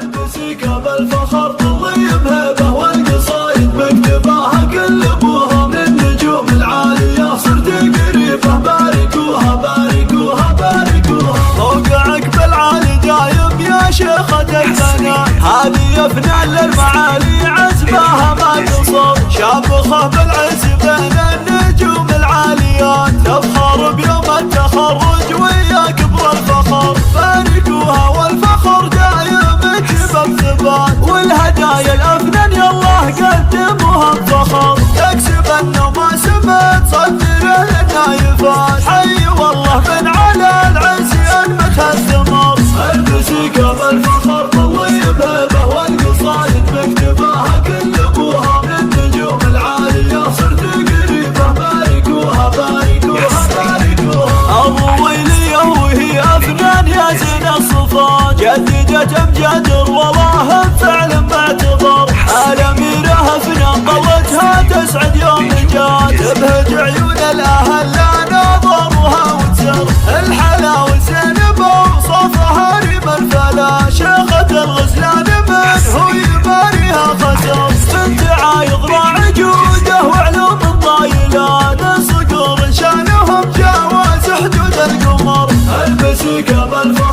الموسيقى بالفخر تضيب هيبة والقصايد مكتباها كل ابوها من النجوم العالية صرت قريبة باركوها باركوها باركوها موقعك بالعالي دايم يا شيخة الفنان هذه افنان للمعالي عزبها ما قصر شامخة بالعز بين النجوم العاليات تفخر بيوم التخرج ويا كبر الفخر باركوها والفخر دايم تجيب بثبات والهدايا الافنان يالله قدموها بفخر تكسب انه ما سمت صدر النايفات حي والله من على العز ينبت الثمر الموسيقى بالفخر تضيب هيبة والقصايد مكتباها كل ابوها من النجوم العالية صرت قريبة باركوها باركوها باركوها الرويلية وهي افنان يا زين الصفات جددت امجاد والله فعلا باعتبار الاميرة افنان قوتها تسعد يوم جات تبهج عيون الاهل لا نظرها وتسر الحلا وزينب وصفها ريم الفلا شيخة الغزلان من هو يباريها خسر بنت عايض راعي جوده وعلوم الطايلات الصقور شانهم جاوز حدود القمر الموسيقى بالفخر